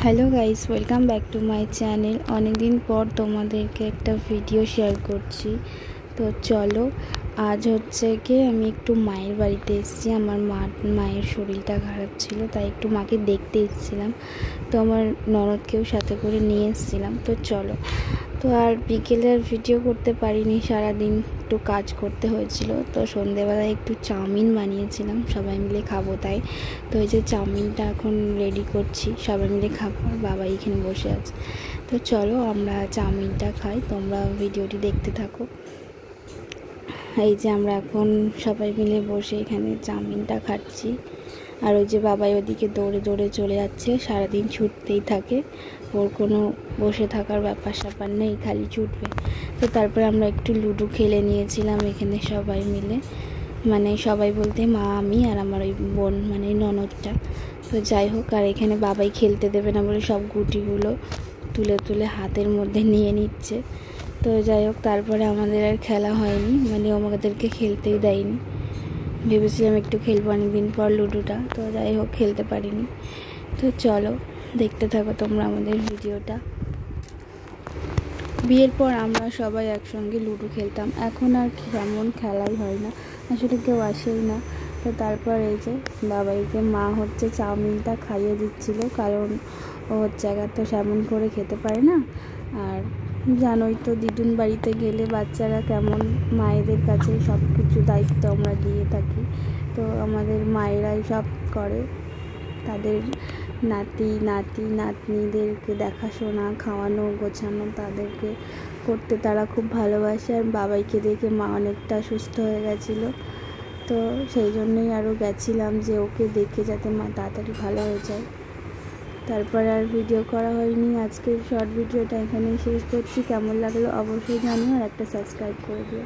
Hello guys, welcome back to my channel. অনেক দিন পর তোমাদেরকে একটা ভিডিও শেয়ার করছি। তো চলো, আজ হচ্ছে কি আমি একটু মায়ের বাড়িতে এসেছি। আমার মায়ের শরীরটা খারাপ ছিল, তাই একটু মাকে দেখতে এসেছিলাম। তো আমার ননদকেও সাথে করে নিয়ে এসেছিলাম। তো চলো, তো আর বিকেলে আর ভিডিও করতে পারিনি, সারাদিন একটু কাজ করতে হয়েছিল। তো সন্ধেবেলায় একটু চাউমিন বানিয়েছিলাম, সবাই মিলে খাবো তাই। তো এই যে চাউমিনটা এখন রেডি করছি, সবাই মিলে খাবো। আর বাবা এখানে বসে আছে। তো চলো আমরা চাউমিনটা খাই, তোমরা ভিডিওটি দেখতে থাকো। এই যে আমরা এখন সবাই মিলে বসে এখানে চাউমিনটা খাচ্ছি। আর ওই যে বাবাই ওদিকে দৌড়ে দৌড়ে চলে যাচ্ছে, সারাদিন ছুটতেই থাকে, ওর কোনো বসে থাকার ব্যাপার স্যাপার নেই, খালি ছুটবে। তো তারপরে আমরা একটু লুডো খেলে নিয়েছিলাম এখানে সবাই মিলে, মানে সবাই বলতে মা, আমি আর আমার ওই বোন, মানে ননদটা। তো যাই হোক, আর এখানে বাবাই খেলতে দেবে না বলে সব গুটিগুলো তুলে তুলে হাতের মধ্যে নিয়ে নিচ্ছে। তো যাই হোক, তারপরে আমাদের আর খেলা হয়নি, মানে আমাদেরকে খেলতেই দেয়নি। ভেবেছিলাম একটু খেলবো অনেকদিন পর লুডোটা, তো যাই হোক খেলতে পারিনি। তো চলো দেখতে থাকো তোমরা আমাদের ভিডিওটা। বিয়ের পর আমরা সবাই একসঙ্গে লুডো খেলতাম, এখন আর তেমন খেলাই হয় না, আসলে কেউ আসেই না। তো তারপর এই যে বাবাইকে মা হচ্ছে চাউমিনটা খাইয়ে দিচ্ছিল, কারণ ও হচ্ছে একা তো সেমন করে খেতে পারে না। আর জানোই তো দিদুন বাড়িতে গেলে বাচ্চারা কেমন, মায়েদের কাছে সব কিছু দায়িত্ব আমরা দিয়ে থাকি। তো আমাদের মায়েরাই সব করে, তাদের নাতনিদেরকে দেখাশোনা, খাওয়ানো, গোছানো, তাদেরকে করতে তারা খুব ভালোবাসে। আর বাবাইকে দেখে মা অনেকটা সুস্থ হয়ে গেছিলো, তো সেই জন্যই আরও গেছিলাম যে ওকে দেখে যাতে মা তাড়াতাড়ি ভালো হয়ে যায়। তারপর আর ভিডিও করা হয়নি। আজকের শর্ট ভিডিওটা এখানেই শেষ করছি। কেমন লাগলো অবশ্যই জানিও, আর একটা সাবস্ক্রাইব করে দিও।